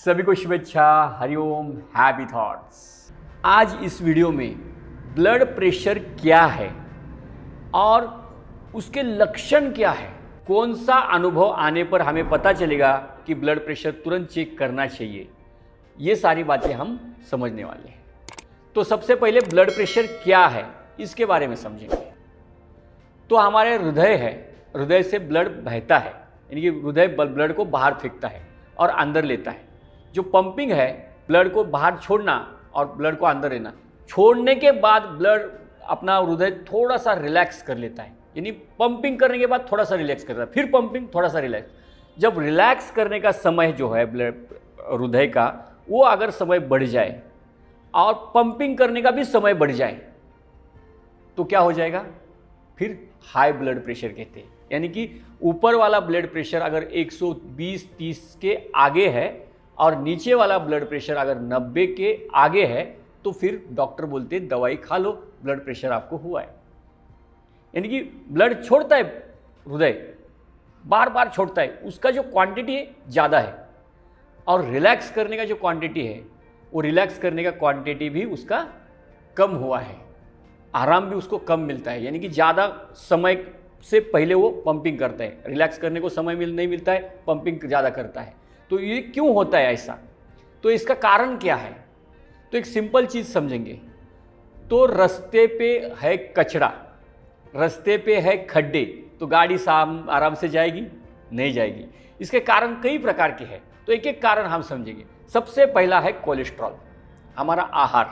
सभी को शुभेच्छा, हरिओम, हैप्पी थॉट्स। आज इस वीडियो में ब्लड प्रेशर क्या है और उसके लक्षण क्या है, कौन सा अनुभव आने पर हमें पता चलेगा कि ब्लड प्रेशर तुरंत चेक करना चाहिए, ये सारी बातें हम समझने वाले हैं। तो सबसे पहले ब्लड प्रेशर क्या है इसके बारे में समझेंगे। तो हमारे हृदय है, हृदय से ब्लड बहता है, यानी कि हृदय ब्लड को बाहर फेंकता है और अंदर लेता है। जो पंपिंग है, ब्लड को बाहर छोड़ना और ब्लड को अंदर लेना, छोड़ने के बाद ब्लड अपना हृदय थोड़ा सा रिलैक्स कर लेता है, यानी पंपिंग करने के बाद थोड़ा सा रिलैक्स करता है, फिर पंपिंग, थोड़ा सा रिलैक्स। जब रिलैक्स करने का समय जो है ब्लड हृदय का, वो अगर समय बढ़ जाए और पंपिंग करने का भी समय बढ़ जाए तो क्या हो जाएगा, फिर हाई ब्लड प्रेशर कहते हैं। यानी कि ऊपर वाला ब्लड प्रेशर अगर 120-30 के आगे है और नीचे वाला ब्लड प्रेशर अगर 90 के आगे है तो फिर डॉक्टर बोलते हैं दवाई खा लो, ब्लड प्रेशर आपको हुआ है। यानी कि ब्लड छोड़ता है, हृदय बार बार छोड़ता है, उसका जो क्वांटिटी है ज़्यादा है, और रिलैक्स करने का जो क्वांटिटी है, वो रिलैक्स करने का क्वांटिटी भी उसका कम हुआ है, आराम भी उसको कम मिलता है। यानी कि ज़्यादा समय से पहले वो पंपिंग करता है, रिलैक्स करने को समय नहीं मिलता है, पंपिंग ज़्यादा करता है। तो ये क्यों होता है ऐसा, तो इसका कारण क्या है? तो एक सिंपल चीज़ समझेंगे। तो रास्ते पे है कचरा, रास्ते पे है खड्डे, तो गाड़ी आराम से जाएगी? नहीं जाएगी। इसके कारण कई प्रकार के हैं, तो एक एक कारण हम समझेंगे। सबसे पहला है कोलेस्ट्रॉल। हमारा आहार,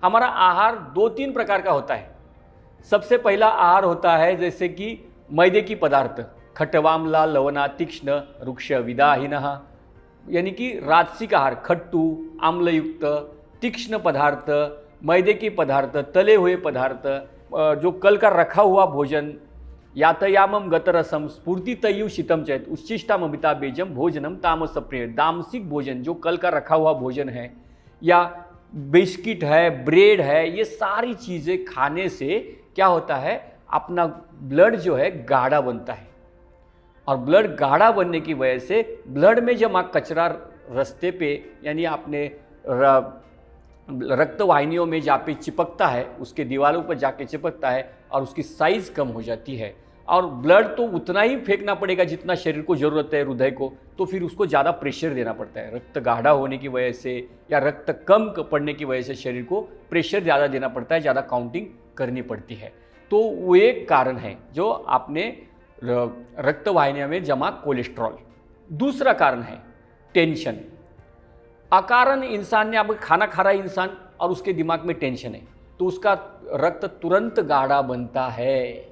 हमारा आहार 2-3 प्रकार का होता है। सबसे पहला आहार होता है जैसे कि मैदे की पदार्थ, खट्टवामला लवणा तीक्ष्ण रुक्ष विदाहीनः, यानी कि राजसिक आहार, खट्टू आम्लयुक्त तीक्ष्ण पदार्थ, मैदे के पदार्थ, तले हुए पदार्थ, जो कल का रखा हुआ भोजन, यातयामम गतरसम स्फूर्तितयु शीतम चैत उच्छिष्टाम अमिता बेजम भोजनम तामस प्रिय, तामसिक भोजन जो कल का रखा हुआ भोजन है, या बिस्किट है, ब्रेड है, ये सारी चीज़ें खाने से क्या होता है, अपना ब्लड जो है गाढ़ा बनता है, और ब्लड गाढ़ा बनने की वजह से ब्लड में जमा कचरा रास्ते पे, यानी अपने रक्त वाहिनियों में जहाँ पे चिपकता है, उसके दीवारों पर जाके चिपकता है और उसकी साइज़ कम हो जाती है। और ब्लड तो उतना ही फेंकना पड़ेगा जितना शरीर को ज़रूरत है, हृदय को, तो फिर उसको ज़्यादा प्रेशर देना पड़ता है। रक्त गाढ़ा होने की वजह से या रक्त कम पड़ने की वजह से शरीर को प्रेशर ज़्यादा देना पड़ता है, ज़्यादा काउंटिंग करनी पड़ती है। तो वो एक कारण है जो आपने रक्त वाहिनियों में जमा कोलेस्ट्रॉल। दूसरा कारण है टेंशन। अकारण इंसान ने, अब खाना खा रहा है इंसान और उसके दिमाग में टेंशन है, तो उसका रक्त तुरंत गाढ़ा बनता है।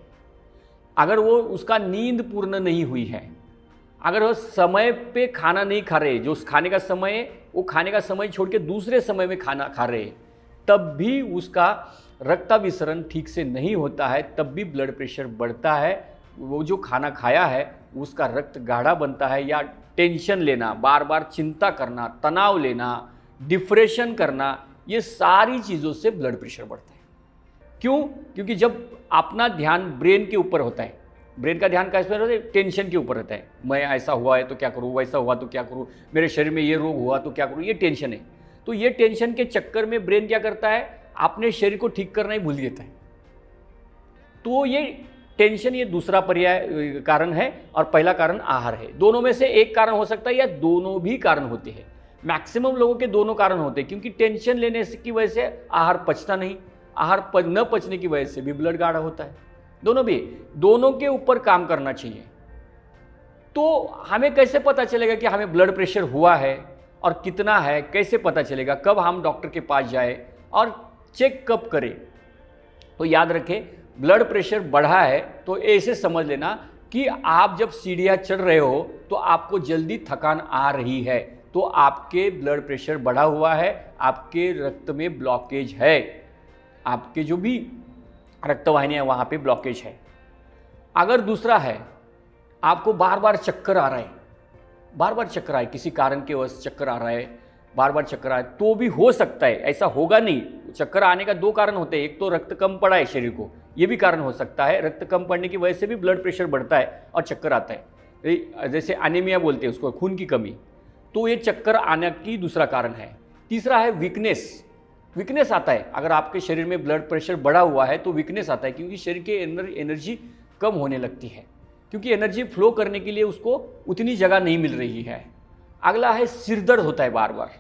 अगर वो उसका नींद पूर्ण नहीं हुई है, अगर वो समय पे खाना नहीं खा रहे, जो खाने का समय है वो खाने का समय छोड़ के दूसरे समय में खाना खा रहे, तब भी उसका रक्ताभिसरण ठीक से नहीं होता है, तब भी ब्लड प्रेशर बढ़ता है। वो जो खाना खाया है उसका रक्त गाढ़ा बनता है, या टेंशन लेना, बार बार चिंता करना, तनाव लेना, डिप्रेशन करना, ये सारी चीज़ों से ब्लड प्रेशर बढ़ता है। क्यों? क्योंकि जब अपना ध्यान ब्रेन के ऊपर होता है, ब्रेन का ध्यान कैसे होता है, टेंशन के ऊपर रहता है। मैं ऐसा हुआ है तो क्या करूँ, वैसा हुआ तो क्या करूँ, मेरे शरीर में ये रोग हुआ तो क्या करूँ, ये टेंशन है। तो ये टेंशन के चक्कर में ब्रेन क्या करता है, अपने शरीर को ठीक करना ही भूल देता है। तो ये टेंशन, ये दूसरा पर्याय कारण है, और पहला कारण आहार है। दोनों में से एक कारण हो सकता है या दोनों भी कारण होते हैं। मैक्सिमम लोगों के दोनों कारण होते हैं, क्योंकि टेंशन लेने की वजह से आहार पचता नहीं, आहार न पचने की वजह से भी ब्लड गाढ़ा होता है। दोनों के ऊपर काम करना चाहिए। तो हमें कैसे पता चलेगा कि हमें ब्लड प्रेशर हुआ है और कितना है, कैसे पता चलेगा, कब हम डॉक्टर के पास जाए और चेक कब करें? तो याद रखें, ब्लड प्रेशर बढ़ा है तो ऐसे समझ लेना कि आप जब सीढ़ियाँ चढ़ रहे हो तो आपको जल्दी थकान आ रही है, तो आपके ब्लड प्रेशर बढ़ा हुआ है, आपके रक्त में ब्लॉकेज है, आपके जो भी रक्तवाहिनियाँ हैं वहाँ पे ब्लॉकेज है। अगर दूसरा है, आपको बार बार चक्कर आ रहा है, बार बार चक्कर आ रहा है, किसी कारण के वजह से चक्कर आ रहा है, बार बार चक्कर आए, तो भी हो सकता है, ऐसा होगा नहीं। चक्कर आने का 2 कारण होते हैं, एक तो रक्त कम पड़ा है शरीर को, ये भी कारण हो सकता है। रक्त कम पड़ने की वजह से भी ब्लड प्रेशर बढ़ता है और चक्कर आता है, जैसे एनीमिया बोलते हैं उसको, खून की कमी। तो ये चक्कर आने की दूसरा कारण है। तीसरा है वीकनेस आता है। अगर आपके शरीर में ब्लड प्रेशर बढ़ा हुआ है तो वीकनेस आता है, क्योंकि शरीर के अंदर एनर्जी कम होने लगती है, क्योंकि एनर्जी फ्लो करने के लिए उसको उतनी जगह नहीं मिल रही है। अगला है सिर दर्द होता है बार बार,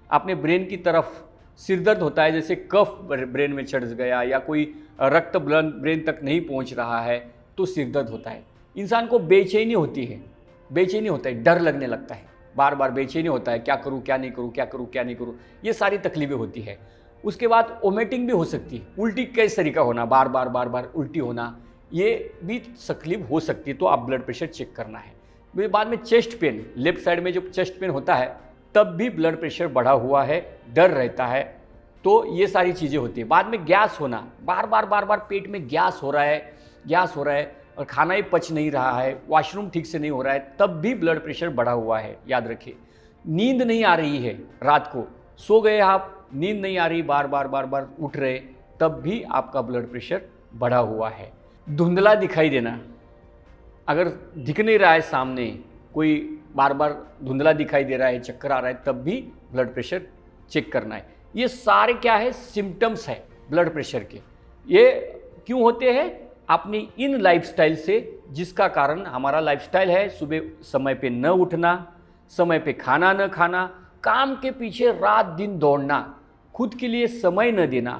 अपने ब्रेन की तरफ सिर दर्द होता है, जैसे कफ ब्रेन में चढ़ गया या कोई रक्त ब्रेन तक नहीं पहुंच रहा है तो सिर दर्द होता है। इंसान को बेचैनी होती है, बेचैनी होता है, डर लगने लगता है, बार बार बेचैनी होता है, क्या करूं क्या नहीं करूं, क्या करूं क्या नहीं करूं, ये सारी तकलीफें होती है। उसके बाद वोमिटिंग भी हो सकती है, उल्टी किस तरीका होना, बार बार उल्टी होना, ये भी तकलीफ हो सकती है, तो आप ब्लड प्रेशर चेक करना है। बाद में चेस्ट पेन, लेफ्ट साइड में जो चेस्ट पेन होता है तब भी ब्लड प्रेशर बढ़ा हुआ है, डर रहता है, तो ये सारी चीज़ें होती है। बाद में गैस होना, बार बार पेट में गैस हो रहा है और खाना ही पच नहीं रहा है, वॉशरूम ठीक से नहीं हो रहा है, तब भी ब्लड प्रेशर बढ़ा हुआ है, याद रखिए। नींद नहीं आ रही है, रात को सो गए आप, नींद नहीं आ रही, बार बार उठ रहे, तब भी आपका ब्लड प्रेशर बढ़ा हुआ है। धुंधला दिखाई देना, अगर दिख नहीं रहा है सामने, कोई बार बार धुंधला दिखाई दे रहा है, चक्कर आ रहा है, तब भी ब्लड प्रेशर चेक करना है। ये सारे क्या है, सिम्टम्स है ब्लड प्रेशर के। ये क्यों होते हैं? अपनी इन लाइफस्टाइल से, जिसका कारण हमारा लाइफस्टाइल है सुबह समय पे न उठना, समय पे खाना न खाना, काम के पीछे रात दिन दौड़ना, खुद के लिए समय न देना,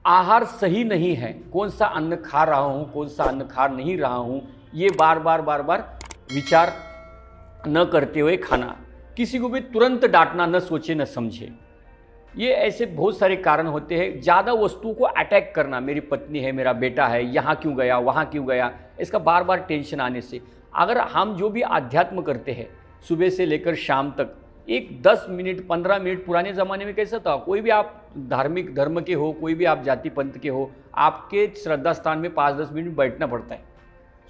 आहार सही नहीं है, कौन सा अन्न खा रहा हूँ, कौन सा अन्न खा नहीं रहा हूँ, ये बार बार विचार न करते हुए खाना, किसी को भी तुरंत डांटना, न सोचे न समझे, ये ऐसे बहुत सारे कारण होते हैं। ज़्यादा वस्तुओं को अटैक करना, मेरी पत्नी है, मेरा बेटा है, यहाँ क्यों गया, वहाँ क्यों गया, इसका बार बार टेंशन आने से। अगर हम जो भी अध्यात्म करते हैं सुबह से लेकर शाम तक, एक 10 मिनट 15 मिनट, पुराने ज़माने में कैसा था, कोई भी आप धार्मिक धर्म के हो, कोई भी आप जाति पंथ के हो, आपके श्रद्धा स्थान में 5-10 मिनट बैठना पड़ता है।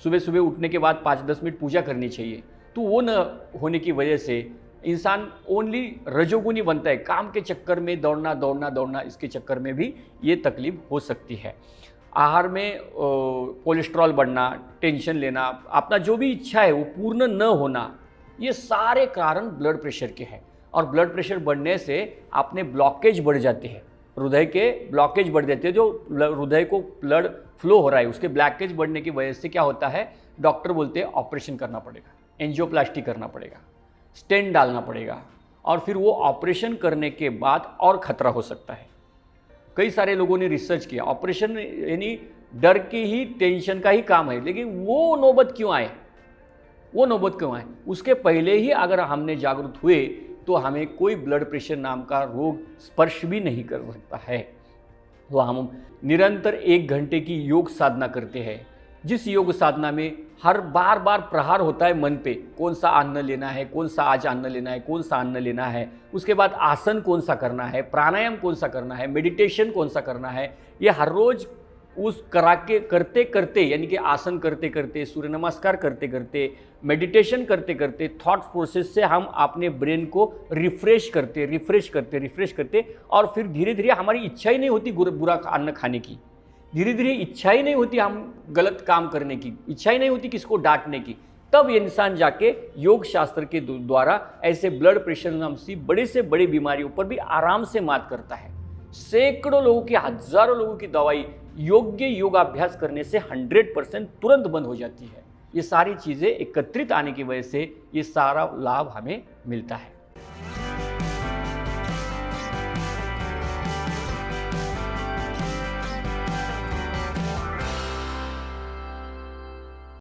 सुबह उठने के बाद 5-10 मिनट पूजा करनी चाहिए। तो वो न होने की वजह से इंसान ओनली रजोगुनी बनता है, काम के चक्कर में दौड़ना, इसके चक्कर में भी ये तकलीफ हो सकती है। आहार में कोलेस्ट्रॉल बढ़ना, टेंशन लेना, अपना जो भी इच्छा है वो पूर्ण न होना, ये सारे कारण ब्लड प्रेशर के हैं। और ब्लड प्रेशर बढ़ने से अपने ब्लॉकेज बढ़ जाते हैं, हृदय के ब्लॉकेज बढ़ जाते हैं, जो हृदय को ब्लड फ्लो हो रहा है उसके ब्लॉकेज बढ़ने की वजह से क्या होता है, डॉक्टर बोलते हैं ऑपरेशन करना पड़ेगा, एंजियोप्लास्टी करना पड़ेगा, स्टेंट डालना पड़ेगा, और फिर वो ऑपरेशन करने के बाद और खतरा हो सकता है। कई सारे लोगों ने रिसर्च किया, ऑपरेशन यानी डर की ही, टेंशन का ही काम है, लेकिन वो नौबत क्यों आए, उसके पहले ही अगर हमने जागरूक हुए तो हमें कोई ब्लड प्रेशर नाम का रोग स्पर्श भी नहीं कर सकता है। तो हम निरंतर 1 घंटे की योग साधना करते हैं, जिस योग साधना में हर बार प्रहार होता है मन पे, कौन सा अन्न लेना है, कौन सा आज अन्न लेना है, कौन सा अन्न लेना है, उसके बाद आसन कौन सा करना है, प्राणायाम कौन सा करना है, मेडिटेशन कौन सा करना है, ये हर रोज उस करते करते यानी कि आसन करते करते, सूर्य नमस्कार करते करते, मेडिटेशन करते करते, थॉट प्रोसेस से हम अपने ब्रेन को रिफ्रेश करते, और फिर धीरे धीरे हमारी इच्छा ही नहीं होती बुरा अन्न खाने की, धीरे धीरे इच्छा ही नहीं होती हम गलत काम करने की, इच्छा ही नहीं होती किसको डांटने की, तब ये इंसान जाके योग शास्त्र के द्वारा ऐसे ब्लड प्रेशर नाम सी बड़े से बड़ी बीमारियों पर भी आराम से मात करता है। सैकड़ों लोगों की, हजारों लोगों की दवाई योग्य योगाभ्यास करने से 100% तुरंत बंद हो जाती है। ये सारी चीज़ें एकत्रित आने की वजह से ये सारा लाभ हमें मिलता है।